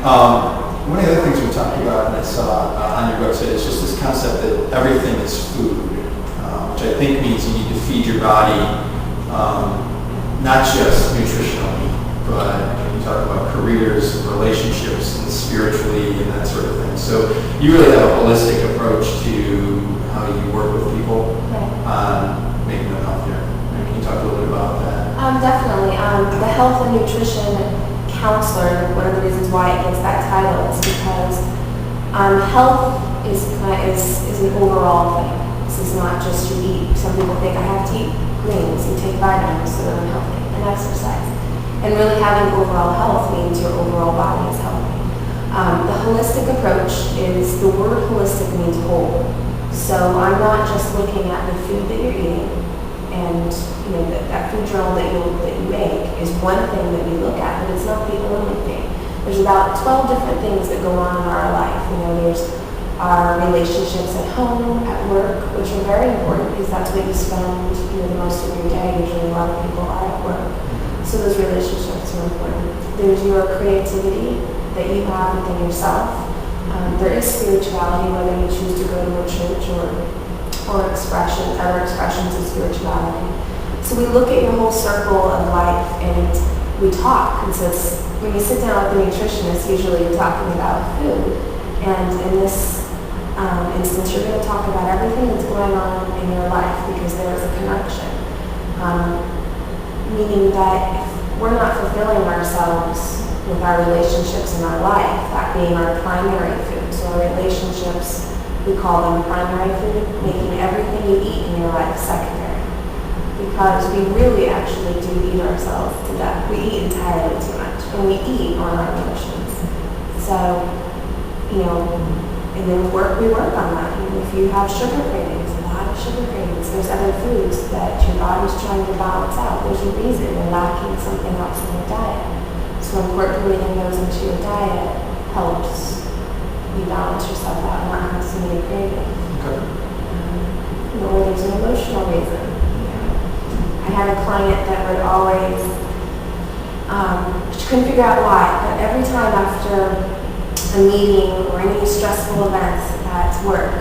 One of the other things we talked about, and I saw on your website, is just this concept that everything is food, which I think means you need to feed your body, not just nutritionally, but you talk about careers, relationships, and spiritually, and that sort of thing. So you really have a holistic approach to how you work with people on making them healthier. Can you talk a little bit about that? Definitely. The health and nutrition counselor, one of the reasons why it gets that title is because health is an overall thing. This is not just you eat. Some people think I have to eat greens and take vitamins so that I'm healthy and exercise. And really having overall health means your overall body is healthy. The holistic approach is, the word holistic means whole. So I'm not just looking at the food that you're eating, and that food journal that you make is one thing that we look at, but it's not the only thing. There's about 12 different things that go on in our life. There's our relationships at home, at work, which are very important because that's what you spend the most of your day. Usually a lot of people are at work. So those relationships are important. There's your creativity that you have within yourself. There is spirituality, whether you choose to go to a church or other expressions of spirituality. So we look at your whole circle of life and we talk. And so when you sit down with a nutritionist, usually you're talking about food. And in this instance, you're going to talk about everything that's going on in your life because there is a connection. Meaning that if we're not fulfilling ourselves with our relationships in our life, that being our primary food. So our relationships, we call them primary food, making everything you eat in your life secondary. Because we really actually do eat ourselves to death. We eat entirely too much, and we eat on our emotions. So, and then we work on that. If you have sugar cravings, a lot of sugar cravings, there's other foods that your body's trying to balance out. There's a reason you're lacking something else in your diet. So incorporating those into your diet helps you balance yourself out and not have so many cravings. Okay. Or there's an emotional reason. I had a client that would always, she couldn't figure out why, but every time after a meeting or any stressful events at work,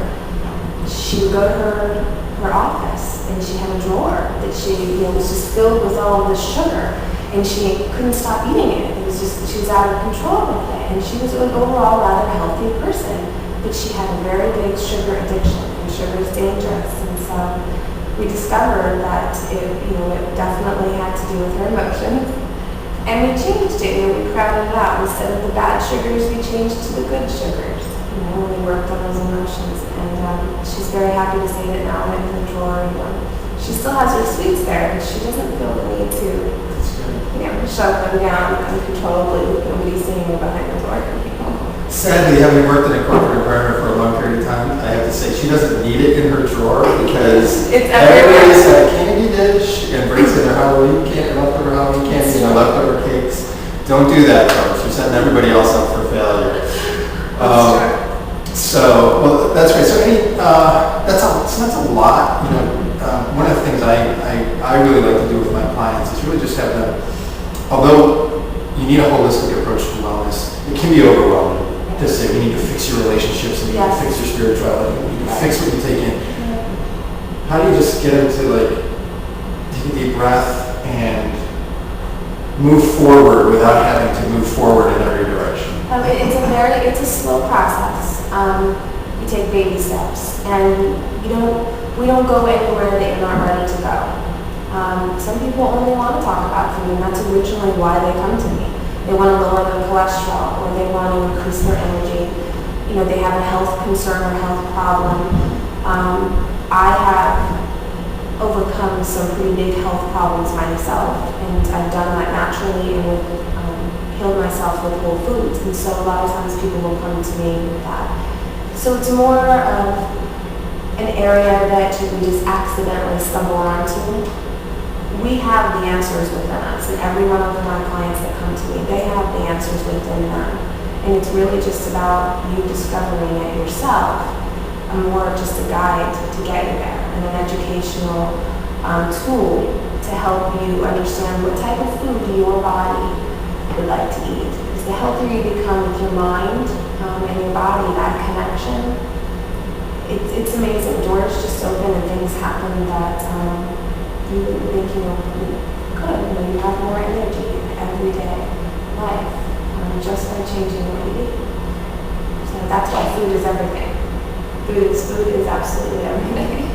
she would go to her office and she had a drawer that she was just filled with all of this sugar. And she couldn't stop eating it. It was just, she was out of control with it. And she was an overall rather healthy person, but she had a very big sugar addiction, and sugar is dangerous. And so we discovered that it definitely had to do with her emotions. And we changed it, we crowded it out. Instead of the bad sugars, we changed to the good sugars, when we worked on those emotions. And she's very happy to say that now in the drawer, she still has her sweets there, but she doesn't feel the need to shove them down uncontrollably with nobody seeing her behind the door. Sadly, having worked in a corporate environment for a long period of time, I have to say she doesn't need it in her drawer because everybody's got a candy dish and brings in their Halloween candy, leftover Halloween candy, and leftover cakes. Don't do that, folks. You're setting everybody else up for failure. So that's great. So that's a lot. One of the things I really like to do with my clients is really just have them. Although you need a holistic approach to wellness, it can be overwhelming to say we need to fix your relationships, and you need to fix your spirituality, we need to fix what you take in. How do you just get them to take a deep breath and move forward without having to move forward in every direction? It's a slow process. You take baby steps, and we don't go anywhere that you're not ready to go. Some people only want to talk about food, and that's originally why they come to me. They want to lower their cholesterol, or they want to increase their energy. They have a health concern or health problem. I have overcome some pretty big health problems myself, and I've done that naturally and healed myself with whole foods. And so a lot of times people will come to me with that. So it's more of an area that we just accidentally stumble onto. We have the answers within us, and every one of my clients that come to me, they have the answers within them. And it's really just about you discovering it yourself, more just a guide to get you there, and an educational tool to help you understand what type of food your body would like to eat. Because the healthier you become with your mind and your body, that connection, it's amazing. Doors just open and things happen that you wouldn't think you could. You have more energy everyday life just by changing what you eat. So that's why food is everything. Food is absolutely everything.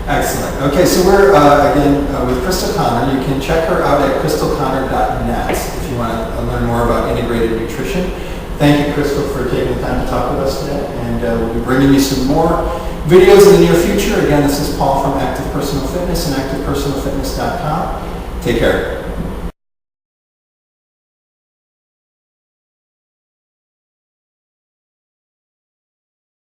Excellent. Okay, so we're again with Crystal Connor. You can check her out at crystalconnor.net if you want to learn more about integrated nutrition. Thank you, Crystal, for taking the time to talk with us today, and we'll be bringing you some more videos in the near future. Again, this is Paul from Active Personal Fitness and activepersonalfitness.com. Take care.